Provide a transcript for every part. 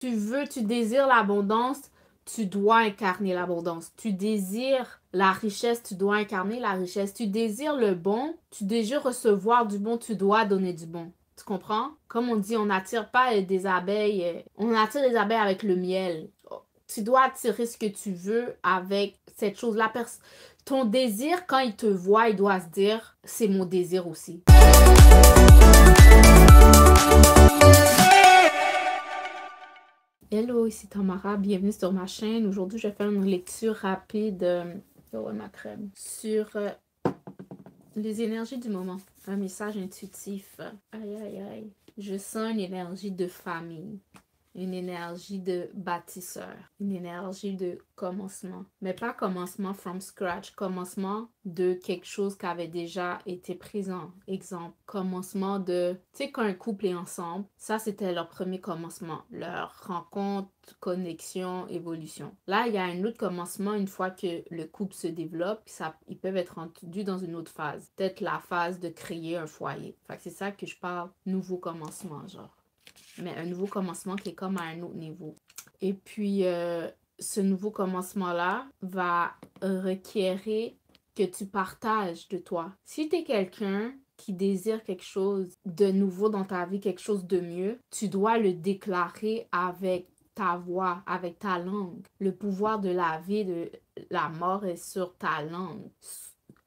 Tu désires l'abondance, tu dois incarner l'abondance. Tu désires la richesse, tu dois incarner la richesse. Tu désires le bon, tu désires recevoir du bon, tu dois donner du bon. Tu comprends? Comme on dit, on n'attire pas des abeilles, on attire des abeilles avec le miel. Tu dois attirer ce que tu veux avec cette chose-là. Ton désir, quand il te voit, il doit se dire, c'est mon désir aussi. Hello, ici Tamara, bienvenue sur ma chaîne. Aujourd'hui, je vais faire une lecture rapide ma crème, sur les énergies du moment. Un message intuitif. Aïe, aïe, aïe. Je sens une énergie de famille, une énergie de bâtisseur, une énergie de commencement. Mais pas commencement from scratch, commencement de quelque chose qui avait déjà été présent. Exemple, commencement de... Tu sais, quand un couple est ensemble, ça c'était leur premier commencement, leur rencontre, connexion, évolution. Là, il y a un autre commencement une fois que le couple se développe, ils peuvent être rendus dans une autre phase. Peut-être la phase de créer un foyer. Fait que c'est ça que je parle, nouveau commencement, genre. Mais un nouveau commencement qui est comme à un autre niveau. Et puis, ce nouveau commencement-là va requérir que tu partages de toi. Si tu es quelqu'un qui désire quelque chose de nouveau dans ta vie, quelque chose de mieux, tu dois le déclarer avec ta voix, avec ta langue. Le pouvoir de la vie, de la mort est sur ta langue.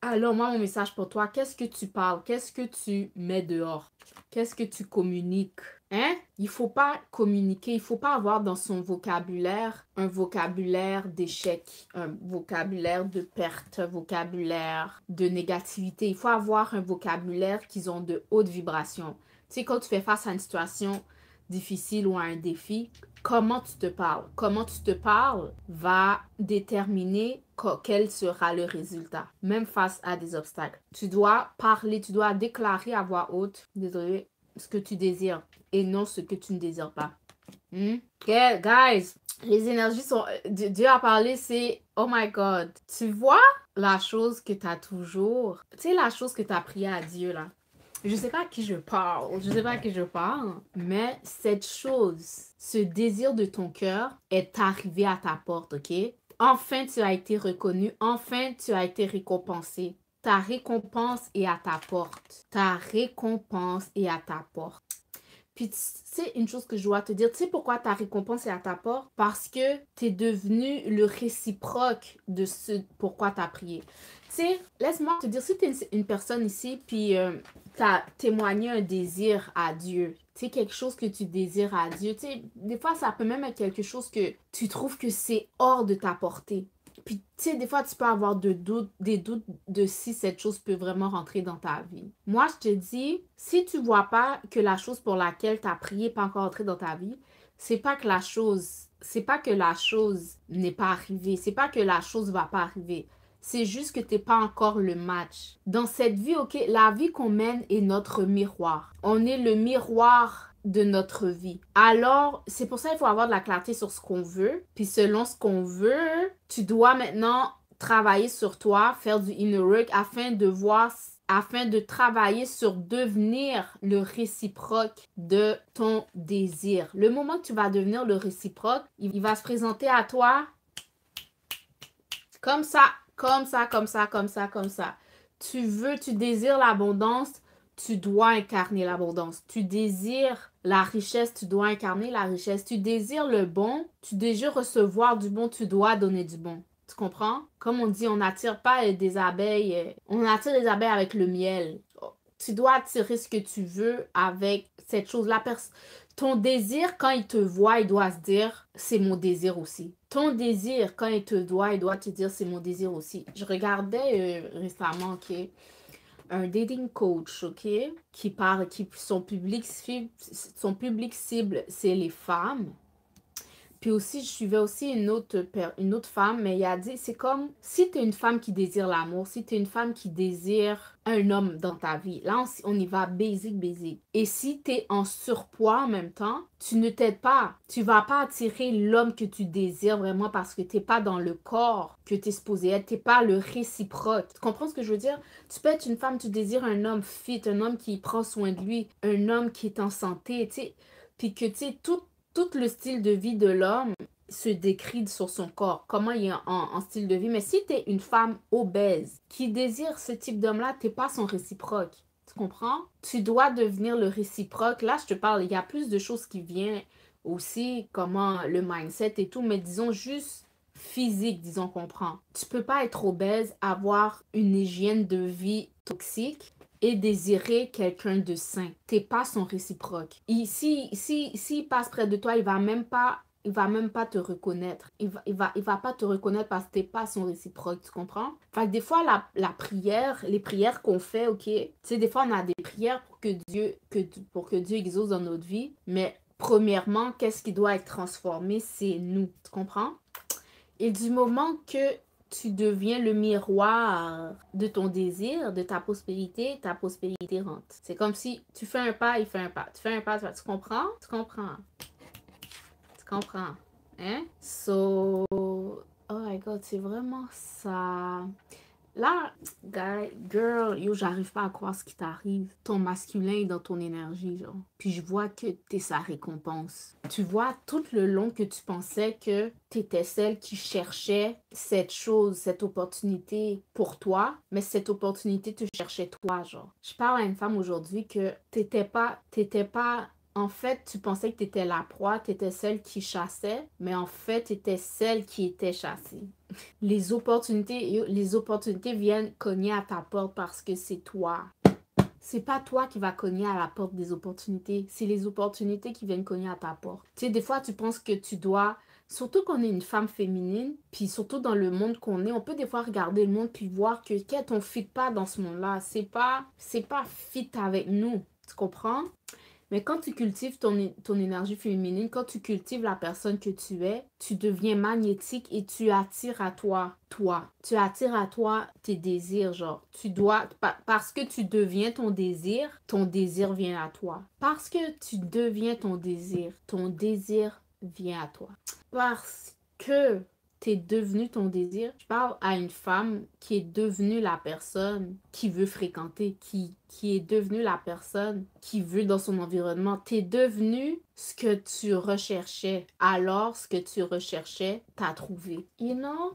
Alors, moi, mon message pour toi, qu'est-ce que tu parles? Qu'est-ce que tu mets dehors? Qu'est-ce que tu communiques? Hein? Il faut pas communiquer, il faut pas avoir dans son vocabulaire un vocabulaire d'échec, un vocabulaire de perte, un vocabulaire de négativité. Il faut avoir un vocabulaire qui ont de haute vibration. Tu sais, quand tu fais face à une situation difficile ou à un défi, comment tu te parles? Comment tu te parles va déterminer quel sera le résultat, même face à des obstacles. Tu dois parler, tu dois déclarer à voix haute, désolé, ce que tu désires et non ce que tu ne désires pas. Okay, guys, les énergies sont... Dieu a parlé, c'est... Oh my God. Tu vois la chose que tu as toujours... Tu sais, la chose que tu as prié à Dieu, là. Je sais pas à qui je parle, mais cette chose, ce désir de ton cœur est arrivé à ta porte, ok? Enfin, tu as été reconnu, enfin, tu as été récompensé. Ta récompense est à ta porte. Ta récompense est à ta porte. Puis, c'est une chose que je dois te dire. Tu sais pourquoi ta récompense est à ta porte? Parce que tu es devenu le réciproque de ce pourquoi tu as prié. Tu sais, laisse-moi te dire, si tu es une personne ici, puis tu as témoigné un désir à Dieu, tu sais, quelque chose que tu désires à Dieu, tu sais, des fois, ça peut même être quelque chose que tu trouves que c'est hors de ta portée. Puis, tu sais, des fois, tu peux avoir des doutes de si cette chose peut vraiment rentrer dans ta vie. Moi, je te dis, si tu vois pas que la chose pour laquelle tu as prié n'est pas encore entrée dans ta vie, c'est pas que la chose n'est pas arrivée. C'est pas que la chose va pas arriver. C'est juste que t'es pas encore le match. Dans cette vie, ok, la vie qu'on mène est notre miroir. On est le miroir de notre vie. Alors, c'est pour ça qu'il faut avoir de la clarté sur ce qu'on veut. Puis selon ce qu'on veut, tu dois maintenant travailler sur toi, faire du inner work afin de travailler sur devenir le réciproque de ton désir. Le moment que tu vas devenir le réciproque, il va se présenter à toi comme ça, comme ça, comme ça, comme ça, comme ça. Tu désires l'abondance, tu dois incarner l'abondance. Tu désires la richesse, tu dois incarner la richesse. Tu désires le bon, tu désires recevoir du bon, tu dois donner du bon. Tu comprends? Comme on dit, on n'attire pas des abeilles, on attire des abeilles avec le miel. Tu dois attirer ce que tu veux avec cette chose-là. Ton désir, quand il te voit, il doit se dire, c'est mon désir aussi. Ton désir, quand il te voit, il doit te dire, c'est mon désir aussi. Je regardais récemment, ok, un dating coach, ok, qui parle, son public cible, c'est les femmes. Puis aussi, je suivais aussi une autre femme, mais il a dit, c'est comme si tu es une femme qui désire l'amour, si tu es une femme qui désire un homme dans ta vie. Là, on y va basic, basic. Et si tu es en surpoids en même temps, tu ne t'aides pas. Tu vas pas attirer l'homme que tu désires vraiment parce que tu n'es pas dans le corps que tu es supposé être. Tu n'es pas le réciproque. Tu comprends ce que je veux dire? Tu peux être une femme, tu désires un homme fit, un homme qui prend soin de lui, un homme qui est en santé, tu sais. Puis que, tu sais, tout le style de vie de l'homme se décrit sur son corps, comment il est en style de vie. Mais si tu es une femme obèse qui désire ce type d'homme-là, tu n'es pas son réciproque. Tu comprends? Tu dois devenir le réciproque. Là, je te parle, il y a plus de choses qui viennent aussi, comment le mindset et tout, mais disons juste physique, disons qu'on prend. Tu peux pas être obèse, avoir une hygiène de vie toxique et désirer quelqu'un de sain. T'es pas son réciproque. S'il passe près de toi, il va même pas te reconnaître. Il va pas te reconnaître parce que t'es pas son réciproque, tu comprends? Fait que des fois, la prière, les prières qu'on fait, ok, tu sais, des fois, on a des prières pour que Dieu exauce dans notre vie, mais premièrement, qu'est-ce qui doit être transformé? C'est nous, tu comprends? Et du moment que tu deviens le miroir de ton désir, de ta prospérité rentre. C'est comme si tu fais un pas, il fait un pas. Tu fais un pas, tu comprends? Tu comprends? Tu comprends? Hein? So, oh my God, c'est vraiment ça. Là, girl, yo, j'arrive pas à croire ce qui t'arrive. Ton masculin est dans ton énergie, genre. Puis je vois que t'es sa récompense. Tu vois, tout le long que tu pensais que t'étais celle qui cherchait cette chose, cette opportunité pour toi, mais cette opportunité te cherchait toi, genre. Je parle à une femme aujourd'hui que t'étais pas en fait, tu pensais que tu étais la proie, tu étais celle qui chassait, mais en fait, tu étais celle qui était chassée. Les opportunités viennent cogner à ta porte parce que c'est toi. C'est pas toi qui va cogner à la porte des opportunités, c'est les opportunités qui viennent cogner à ta porte. Tu sais, des fois, tu penses que tu dois, surtout qu'on est une femme féminine, puis surtout dans le monde qu'on est, on peut des fois regarder le monde puis voir que quand on fit pas dans ce monde-là, c'est pas fit avec nous. Tu comprends? Mais quand tu cultives ton énergie féminine, quand tu cultives la personne que tu es, tu deviens magnétique et tu attires à toi. Tu attires à toi tes désirs, genre. Parce que tu deviens ton désir vient à toi. Parce que tu deviens ton désir vient à toi. Parce que t'es devenu ton désir. Je parle à une femme qui est devenue la personne qui veut fréquenter, qui est devenue la personne qui veut dans son environnement. T'es devenu ce que tu recherchais. Alors, ce que tu recherchais, t'as trouvé. You know?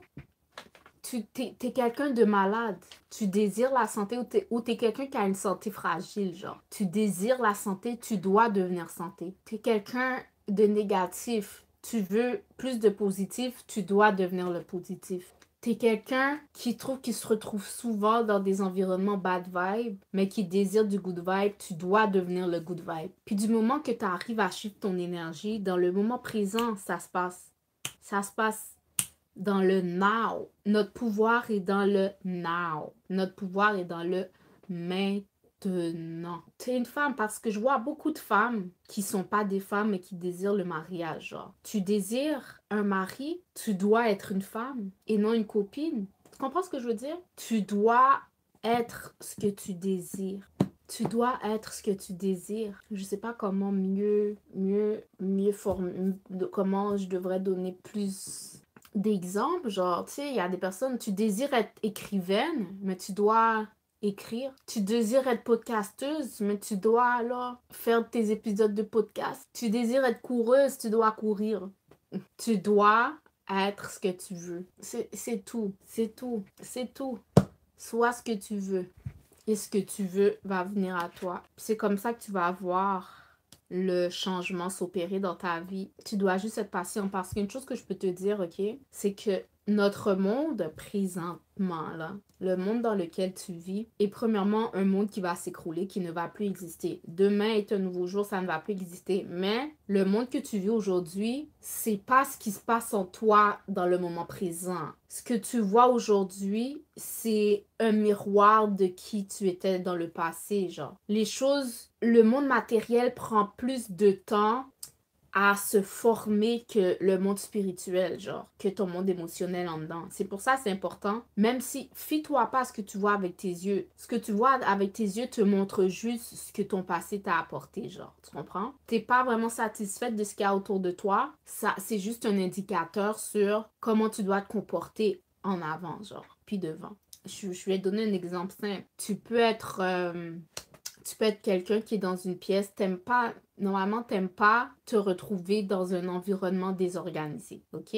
T'es quelqu'un de malade. Tu désires la santé ou t'es quelqu'un qui a une santé fragile, genre. Tu désires la santé, tu dois devenir santé. T'es quelqu'un de négatif. Tu veux plus de positif, tu dois devenir le positif. T'es quelqu'un qui se retrouve souvent dans des environnements bad vibe, mais qui désire du good vibe, tu dois devenir le good vibe. Puis du moment que tu arrives à suivre ton énergie, dans le moment présent, ça se passe. Ça se passe dans le now. Notre pouvoir est dans le now. Notre pouvoir est dans le maintenant. Tu es une femme parce que je vois beaucoup de femmes qui sont pas des femmes mais qui désirent le mariage. Genre. Tu désires un mari, tu dois être une femme et non une copine. Tu comprends ce que je veux dire? Tu dois être ce que tu désires. Tu dois être ce que tu désires. Je sais pas comment comment je devrais donner plus d'exemples. Genre, tu sais, il y a des personnes, tu désires être écrivaine, mais tu dois écrire. Tu désires être podcasteuse, mais tu dois alors faire tes épisodes de podcast. Tu désires être coureuse, tu dois courir. Tu dois être ce que tu veux. C'est tout. C'est tout. C'est tout. Sois ce que tu veux. Et ce que tu veux va venir à toi. C'est comme ça que tu vas voir le changement s'opérer dans ta vie. Tu dois juste être patient parce qu'une chose que je peux te dire, ok, c'est que notre monde présentement, là, le monde dans lequel tu vis, est premièrement un monde qui va s'écrouler, qui ne va plus exister. Demain est un nouveau jour, ça ne va plus exister. Mais le monde que tu vis aujourd'hui, c'est pas ce qui se passe en toi dans le moment présent. Ce que tu vois aujourd'hui, c'est un miroir de qui tu étais dans le passé, genre. Les choses, le monde matériel prend plus de temps à se former que le monde spirituel, genre, que ton monde émotionnel en dedans. C'est pour ça que c'est important. Même si, fie-toi pas à ce que tu vois avec tes yeux. Ce que tu vois avec tes yeux te montre juste ce que ton passé t'a apporté, genre. Tu comprends? T'es pas vraiment satisfaite de ce qu'il y a autour de toi. Ça, c'est juste un indicateur sur comment tu dois te comporter en avant, genre, puis devant. Je vais te donner un exemple simple. Tu peux être... Tu peux être quelqu'un qui est dans une pièce, normalement, t'aimes pas te retrouver dans un environnement désorganisé, ok?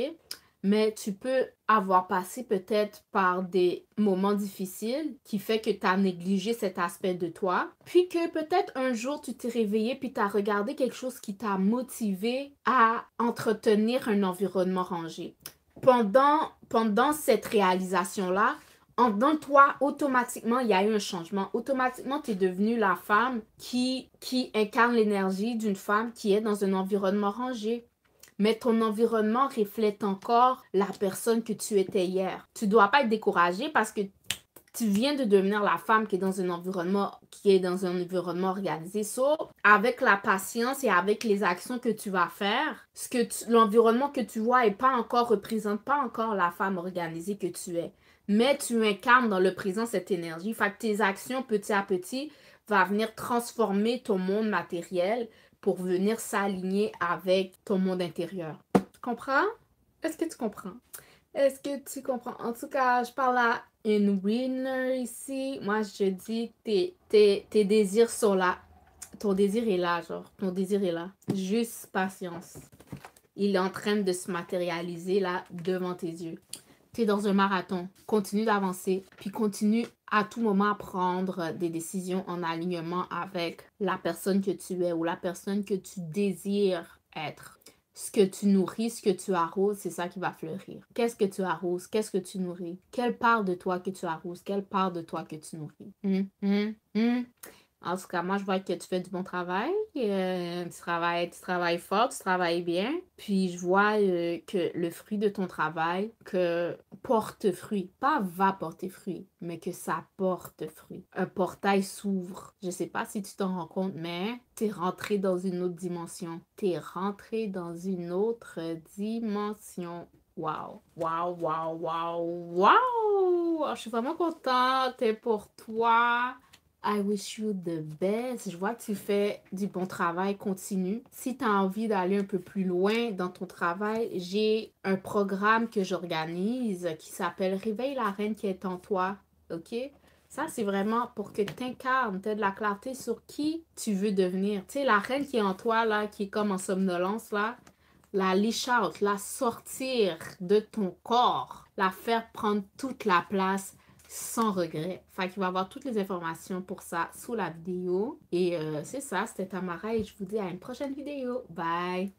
Mais tu peux avoir passé peut-être par des moments difficiles qui fait que tu as négligé cet aspect de toi. Puis que peut-être un jour, tu t'es réveillé puis tu as regardé quelque chose qui t'a motivé à entretenir un environnement rangé. Pendant cette réalisation-là, dans toi, automatiquement, il y a eu un changement. Automatiquement, tu es devenue la femme qui incarne l'énergie d'une femme qui est dans un environnement rangé. Mais ton environnement reflète encore la personne que tu étais hier. Tu ne dois pas être découragé parce que tu viens de devenir la femme qui est dans un environnement organisé. Avec la patience et avec les actions que tu vas faire, l'environnement que tu vois représente pas encore la femme organisée que tu es. Mais tu incarnes dans le présent cette énergie. Fait que tes actions, petit à petit, vont venir transformer ton monde matériel pour venir s'aligner avec ton monde intérieur. Tu comprends? Est-ce que tu comprends? Est-ce que tu comprends? En tout cas, je parle à une winner ici. Moi, je dis tes désirs sont là. Ton désir est là, genre. Ton désir est là. Juste patience. Il est en train de se matérialiser là devant tes yeux. Tu es dans un marathon. Continue d'avancer. Puis continue à tout moment à prendre des décisions en alignement avec la personne que tu es ou la personne que tu désires être. Ce que tu nourris, ce que tu arroses, c'est ça qui va fleurir. Qu'est-ce que tu arroses? Qu'est-ce que tu nourris? Quelle part de toi que tu arroses? Quelle part de toi que tu nourris? En tout cas, moi, je vois que tu fais du bon travail. Tu travailles fort, tu travailles bien. Puis, je vois que le fruit de ton travail porte fruit. Pas va porter fruit, mais que ça porte fruit. Un portail s'ouvre. Je sais pas si tu t'en rends compte, mais t'es rentré dans une autre dimension. T'es rentré dans une autre dimension. Wow, wow, wow, wow, wow! Je suis vraiment contente pour toi. I wish you the best. Je vois que tu fais du bon travail, continue. Si tu as envie d'aller un peu plus loin dans ton travail, j'ai un programme que j'organise qui s'appelle Réveille la reine qui est en toi. OK? Ça, c'est vraiment pour que tu incarnes, tu aies de la clarté sur qui tu veux devenir. Tu sais, la reine qui est en toi, là, qui est comme en somnolence, là, la leash out, la sortir de ton corps, la faire prendre toute la place sans regret. Fait qu'il va y avoir toutes les informations pour ça sous la vidéo. Et c'est ça, c'était Tamara et je vous dis à une prochaine vidéo. Bye!